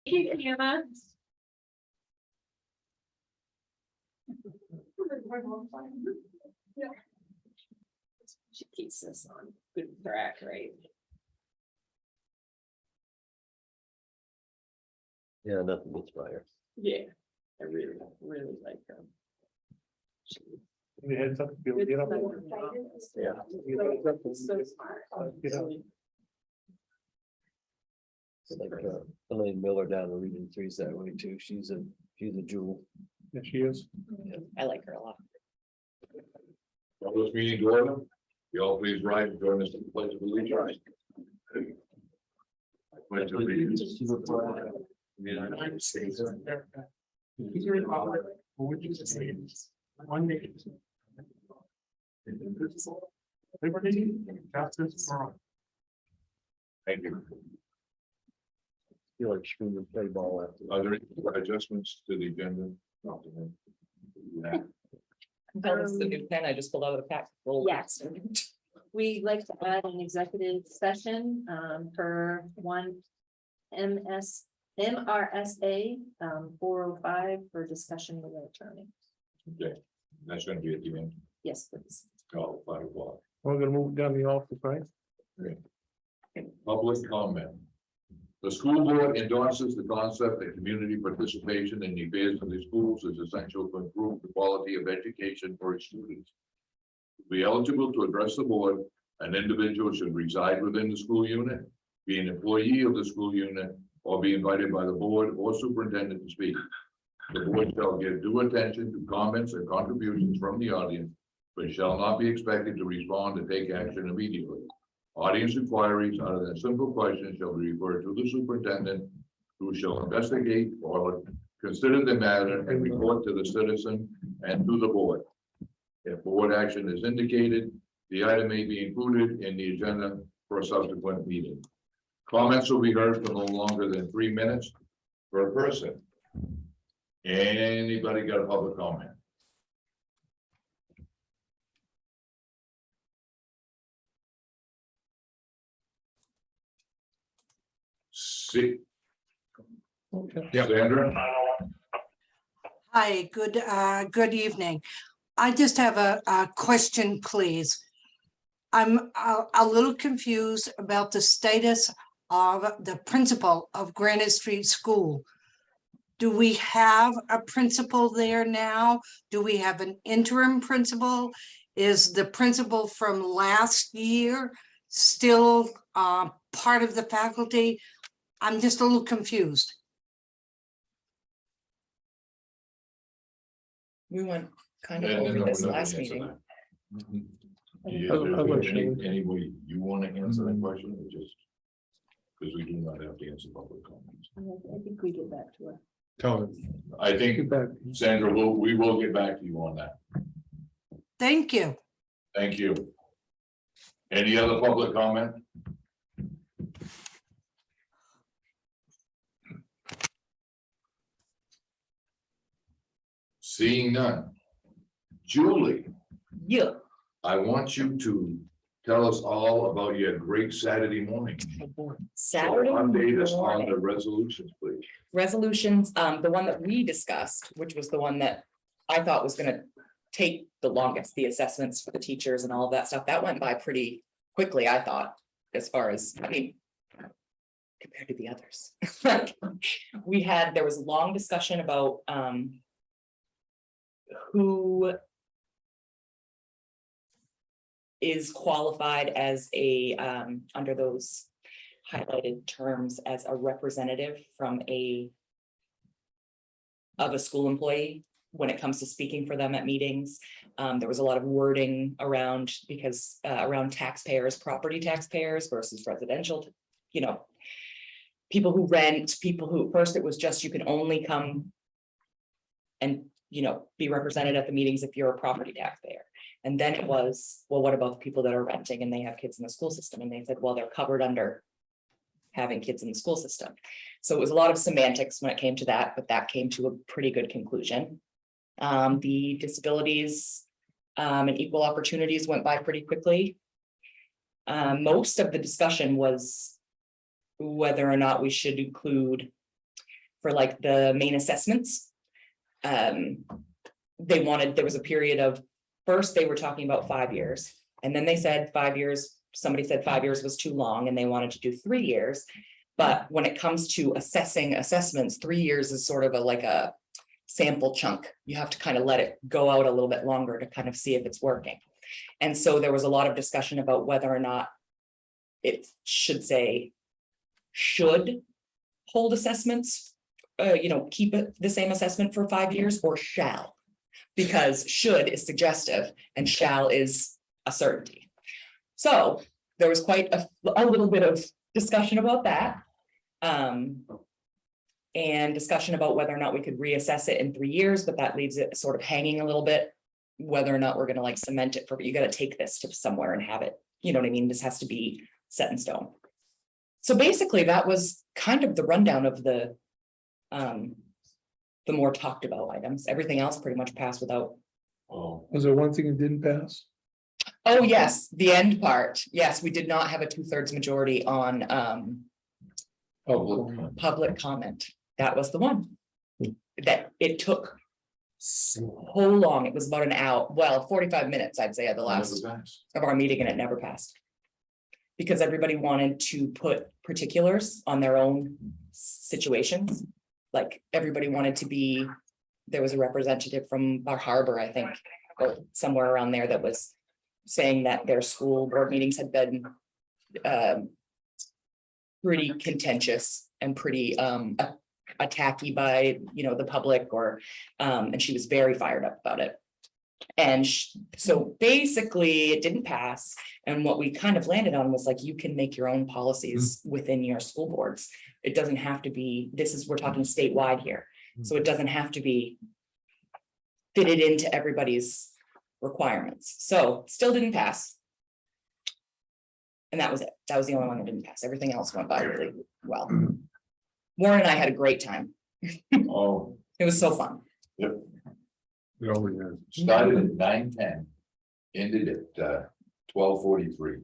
Hey, Hannah. She keeps us on good track, right? Yeah, nothing gets by her. Yeah, I really like her. Give me a heads up, if you get up. Yeah. So smart. Get up. It's like Elaine Miller down in Region 3 is that way too. She's a jewel. Yes, she is. I like her a lot. Call this meeting to order. You all please rise and join us in the pledge of allegiance. I pledge allegiance to the flag of the United States of America, and to the republic for which it stands, one nation, indivisible, liberty and justice for all. Thank you. Feel like screaming play ball after. Are there any adjustments to the agenda? Yeah. This is the new pen I just pulled out of the pack. Yes. We'd like to add an executive session for one MRSA 405 for discussion with an attorney. Okay, that's gonna be at the end. Yes, please. Call 5 o'clock. We're gonna move down the office, right? Public comment. The school board endorses the concept that community participation in the affairs of the schools is essential to improve the quality of education for its students. To be eligible to address the board, an individual should reside within the school unit, be an employee of the school unit, or be invited by the board or superintendent to speak. The board shall give due attention to comments and contributions from the audience, but shall not be expected to respond and take action immediately. Audience inquiries other than simple questions shall be referred to the superintendent, who shall investigate or consider the matter and report to the citizen and to the board. If board action is indicated, the item may be included in the agenda for a subsequent meeting. Comments will be heard for no longer than 3 minutes per person. Anybody got a public comment? See. Sandra? Hi, good evening. I just have a question, please. I'm a little confused about the status of the principal of Granite Street School. Do we have a principal there now? Do we have an interim principal? Is the principal from last year still part of the faculty? I'm just a little confused. We went kind of And then over this we're not last gonna answer meeting. that. Any way you want to answer that question, or just? Because we do not have to answer public comments. I think we get back to her. Tell him. I think, Get back. Sandra, we will get back to you on that. Thank you. Thank you. Any other public comment? Seeing none. Julie, Yeah. I want you to tell us all about your great Saturday morning. Saturday Update us on morning. the resolutions, please. Resolutions, the one that we discussed, which was the one that I thought was gonna take the longest, the assessments for the teachers and all of that stuff, that went by pretty quickly, I thought, as far as, I mean, compared to the others. There was a long discussion about who is qualified as a under those highlighted terms as a representative from of a school employee when it comes to speaking for them at meetings. There was a lot of wording around around taxpayers, property taxpayers versus residential, people who rent, people who, first it was just you can only come and be represented at the meetings if you're a property taxpayer. And then it was, well, what about the people that are renting and they have kids in the school system? And they said, well, they're covered under having kids in the school system. So it was a lot of semantics when it came to that, but that came to a pretty good conclusion. The disabilities and equal opportunities went by pretty quickly. Most of the discussion was whether or not we should include for like the main assessments. They wanted, there was a period of, first they were talking about 5 years, and then they said 5 years, somebody said 5 years was too long and they wanted to do 3 years. But when it comes to assessing assessments, 3 years is sort of like a sample chunk. You have to kind of let it go out a little bit longer to kind of see if it's working. And so there was a lot of discussion about whether or not it should say should hold assessments, keep it the same assessment for 5 years, or shall. Because should is suggestive and shall is a certainty. So there was quite a little bit of discussion about that. And discussion about whether or not we could reassess it in 3 years, but that leaves it sort of hanging a little bit. Whether or not we're gonna like cement it you gotta take this to somewhere and have it, you know what I mean? This has to be set in stone. So basically that was kind of the rundown of the more talked about items. Everything else pretty much passed without. Oh, Was there one thing that didn't pass? Oh, yes, the end part. Yes, we did not have a 2/3 majority on public comment. That was the one. That it took so long. It was about an hour, well, 45 minutes, I'd say, at the last of our meeting, and it never passed. Because everybody wanted to put particulars on their own situations. Like everybody wanted to be, there was a representative from Bar Harbor, I think, or somewhere around there, that was saying that their school board meetings had been pretty contentious and pretty attacky by, the public, or and she was very fired up about it. And so basically it didn't pass. And what we kind of landed on was like, you can make your own policies within your school boards. It doesn't have to be, we're talking statewide here. So it doesn't have to be fitted into everybody's requirements. So still didn't pass. And that was it. That was the only one that didn't pass. Everything else went by really well. Warren and I had a great time. oh, It was so fun. We always have. started at 9:10, ended at 12:43.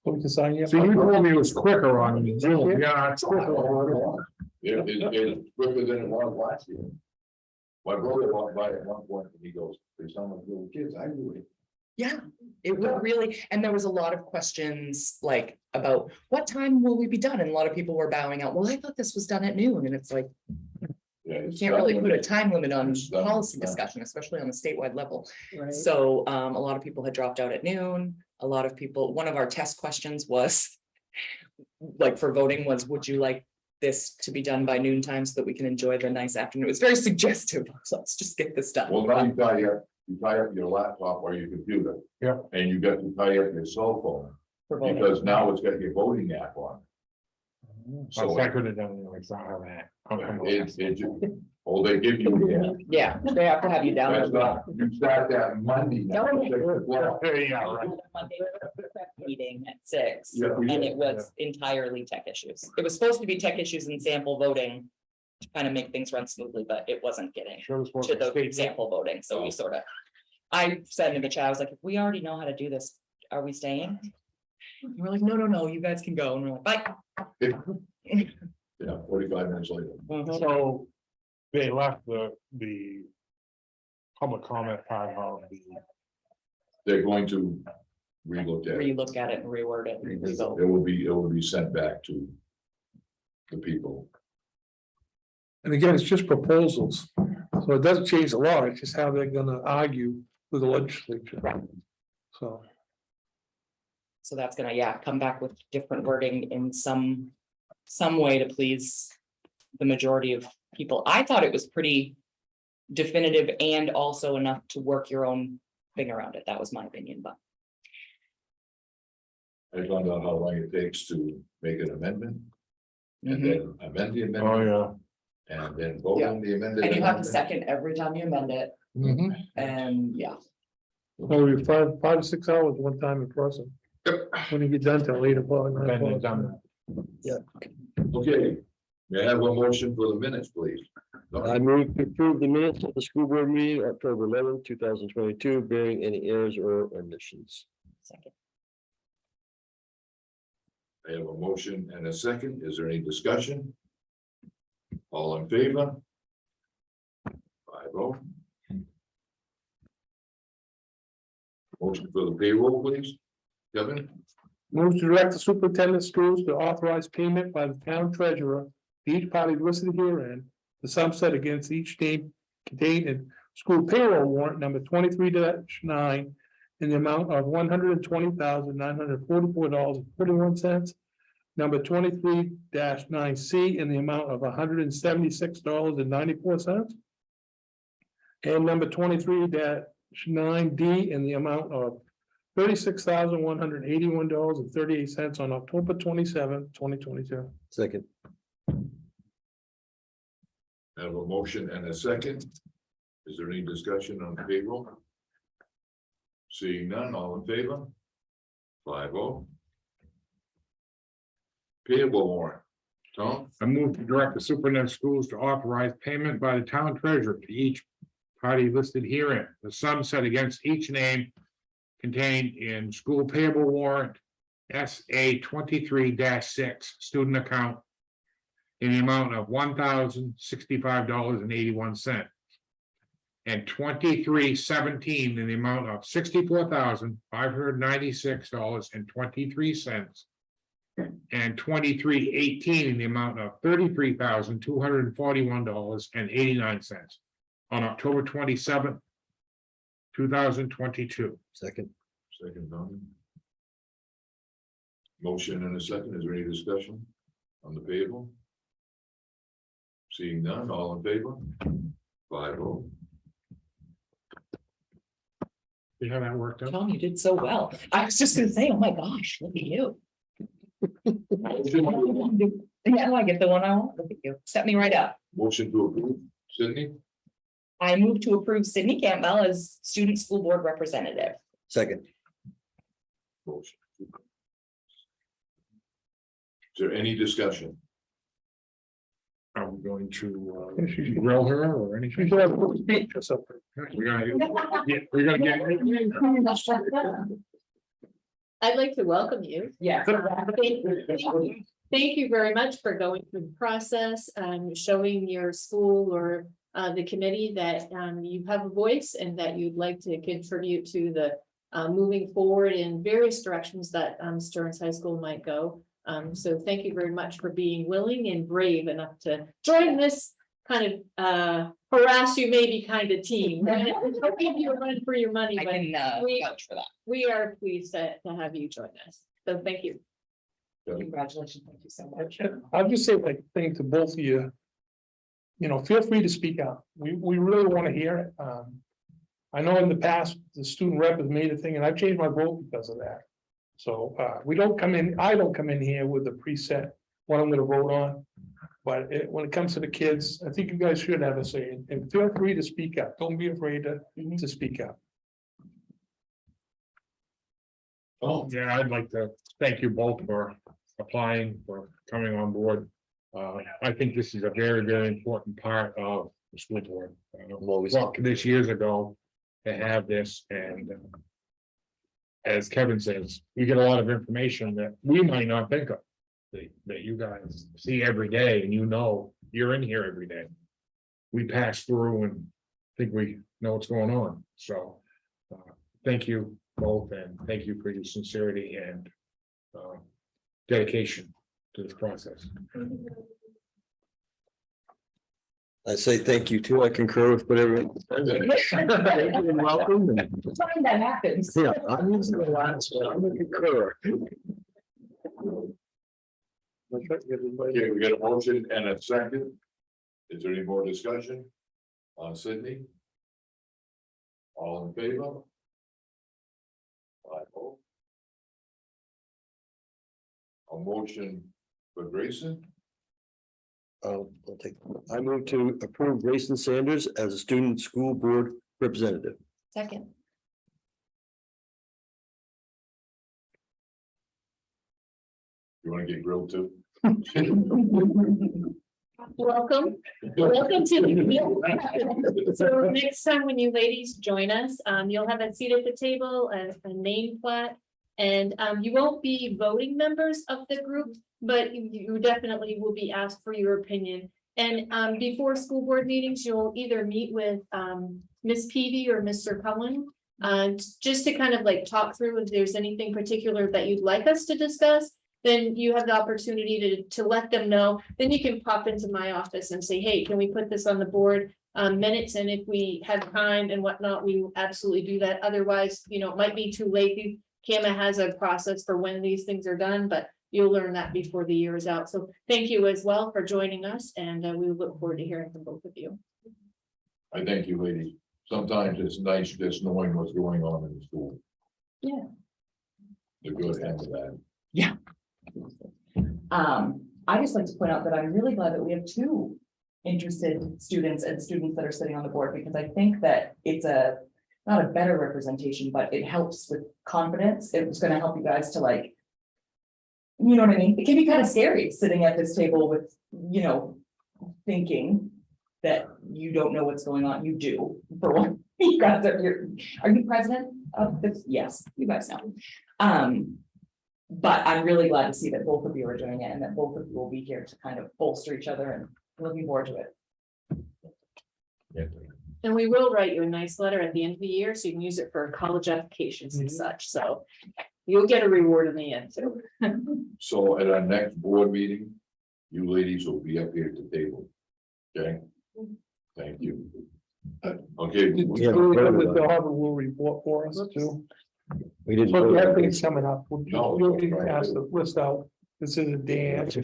We can sign you up. See, you told me it was quicker on the Zoom. Yeah, it's quicker. It's quicker than it was last year. My brother walked by at one point and he goes, "They sound like little kids." I do it. Yeah, it would really, and there was a lot of questions like about what time will we be done? And a lot of people were bowing out. Well, I thought this was done at noon. And it's like, Yeah, you can't really put a time limit on It's done. policy discussion, especially on the statewide level. Right. So a lot of people had dropped out at noon. A lot of people, one of our test questions was like for voting was, would you like this to be done by noon time so that we can enjoy the nice afternoon? It was very suggestive. So let's just get this done. Well, now you tie up your laptop or your computer. Yeah. And you got to tie up your cell phone, For voting. because now it's got your voting app on. So So I could have done it like that. they give you, Yeah, they have to have you down. that's not, you start that Monday. now, No. 6 o'clock. Yeah, right. Meeting at 6, Yeah, we and did. it was entirely tech issues. It was supposed to be tech issues and sample voting to kind of make things run smoothly, but it wasn't getting Sure was to the state. sample voting, so we sort of. I said in the chat, I was like, if we already know how to do this, are we staying? And we're like, no, you guys can go, and we're like, bye. Yeah, 45 minutes later. So they left the public comment part of the, They're going to relook at it. Relook at it and reword it. and It revote. will be sent back to the people. And again, it's just proposals. So it doesn't change the law. It's just how they're gonna argue with the legislature. So. So that's gonna, come back with different wording in some way to please the majority of people. I thought it was pretty definitive and also enough to work your own thing around it. That was my opinion, but I found out how long it takes to make an amendment. And then amend the amendment, oh, and then vote on the amended. and you have to amendment. second every time you amend it, Mhm. and Well, we 5 to 6 hours one time in person. When you get done till 8 o'clock. 9 then they're o'clock. done. Okay, may I have a motion for the minutes, please? I move to approve the minutes of the school board meeting, October 11th, 2022, bearing any errors or omissions. second. I have a motion and a second. Is there any discussion? All in favor? 5-0. Motion for the payroll, please. Kevin, Move to direct the superintendent of schools to authorize payment by the town treasurer, to each party listed herein, the sum set against each name contained in school payroll warrant number 23-9 in the amount of $120,944.41. Number 23-9C in the amount of $176.94. And number 23-9D in the amount of $36,181.38 on October 27, 2022. Second. I have a motion and a second. Is there any discussion on the payroll? Seeing none, all in favor? 5-0. Payable warrant. Tom, I move to direct the superintendent of schools to authorize payment by the town treasurer to each party listed herein. The sum set against each name contained in school payable warrant SA 23-6 student account in the amount of $1,065.81 and 23-17 in the amount of $64,596.23 and 23-18 in the amount of $33,241.89 on October 27th, 2022. Second. second, Tom. Motion and a second. Is there any discussion on the payable? Seeing none, all in favor? 5-0. You have that worked out? Tom, you did so well. I was just gonna say, oh my gosh, look at you. Yeah, I get the one I want. Look at you. Set me right up. Motion to approve, Sydney, I move to approve Sydney Campbell as student school board representative. Second. motion. Is there any discussion? Are we going to grill her or You anything? should have a speech or something. We're gonna get. I'd like to welcome you. Yeah. Thank you very much for going through the process, showing your school or the committee that you have a voice and that you'd like to contribute to the moving forward in various directions that Stearns High School might go. So thank you very much for being willing and brave enough to join this kind of harass you maybe kind of team. I'll give you a run for your money, I but can we- vouch for that. we are pleased to have you join us. So thank you. Congratulations. Thank you so much. I'll just say like thing to both of you. You know, feel free to speak out. We really want to hear it. I know in the past, the student rep has made a thing and I've changed my vote because of that. So we don't come in, I don't come in here with a preset, what I'm gonna vote on. But when it comes to the kids, I think you guys should have a say and feel free to speak up. Don't be afraid to speak up. Oh, Yeah, I'd like to thank you both for applying, for coming on board. I think this is a very, very important part of the school board. I'm always. Well, this years ago to have this and as Kevin says, we get a lot of information that we might not think of. That you guys see every day and you know, you're in here every day. We pass through and think we know what's going on, so. Thank you both and thank you for your sincerity and dedication to this process. I say thank you too. I concur with whatever. Welcome. and- Time that happens. Yeah, I'm usually the last one. I'm gonna concur. okay, we got a motion and a second. Is there any more discussion on Sydney? All in favor? 5-0. A motion for Grayson, I'll take, I move to approve Grayson Sanders as a student school board representative. Second. you wanna get grilled too? Welcome, welcome to the. So next time when you ladies join us, you'll have a seat at the table, a name plaque. And you won't be voting members of the group, but you definitely will be asked for your opinion. And before school board meetings, you'll either meet with Ms. Peavy or Mr. Cullen. Just to kind of like talk through if there's anything particular that you'd like us to discuss. Then you have the opportunity to let them know. Then you can pop into my office and say, hey, can we put this on the board minutes? And if we have time and whatnot, we will absolutely do that. Otherwise, you know, it might be too late. CAMA has a process for when these things are done, but you'll learn that before the year is out. So thank you as well for joining us, and we look forward to hearing from both of you. I thank you, ladies. Sometimes it's nice just knowing what's going on in the school. Yeah. The good and the bad. I just like to point out that I'm really glad that we have two interested students and students that are sitting on the board, because I think that it's not a better representation, but it helps with confidence. It's gonna help you guys to like, you know what I mean? It can be kind of scary sitting at this table with, you know, thinking that you don't know what's going on. You do, for one. You guys are you president of this? Yes, you guys know. But I'm really glad to see that both of you are doing it and that both of you will be here to kind of bolster each other, and looking forward to it. And we will write you a nice letter at the end of the year, so you can use it for college applications and such, so you'll get a reward in the end too. So at our next board meeting, you ladies will be up here at the table. Okay? Thank you. Okay. Yeah. The Harvard will report for us too. We didn't. But vote on everything's it. coming up. You'll be asked to list out, this is a dance,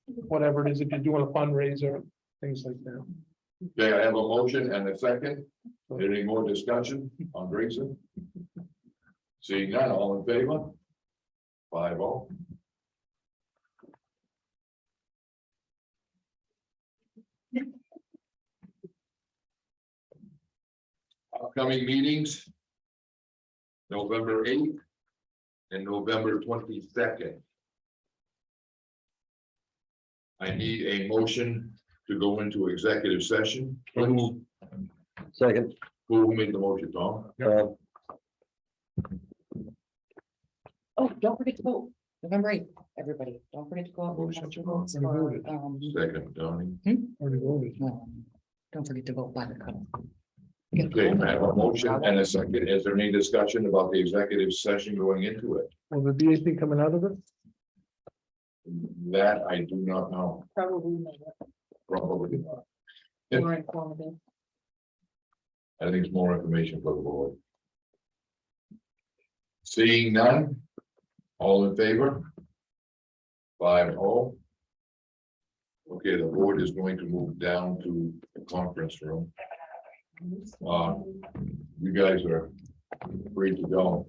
whatever it is, if you're doing a fundraiser, things like that. Okay, I have a motion and a second. Any more discussion on Grayson? Seeing none, all in favor? 5-0. Upcoming meetings. November 8th and November 22nd. I need a motion to go into executive session. Second, Who made the motion, Tom? Oh, don't forget to vote. November 8th, everybody. Don't forget to go out and cast your votes for, Second, Donnie. Already voted. don't forget to vote by the cutoff. Okay, I have a motion and a second. Is there any discussion about the executive session going into it? Will there be anything coming out of it? That I do not know. Probably Probably not. more informative. I think it's more information for the board. Seeing none. All in favor? 5-0. Okay, the board is going to move down to the conference room. You guys are free to go.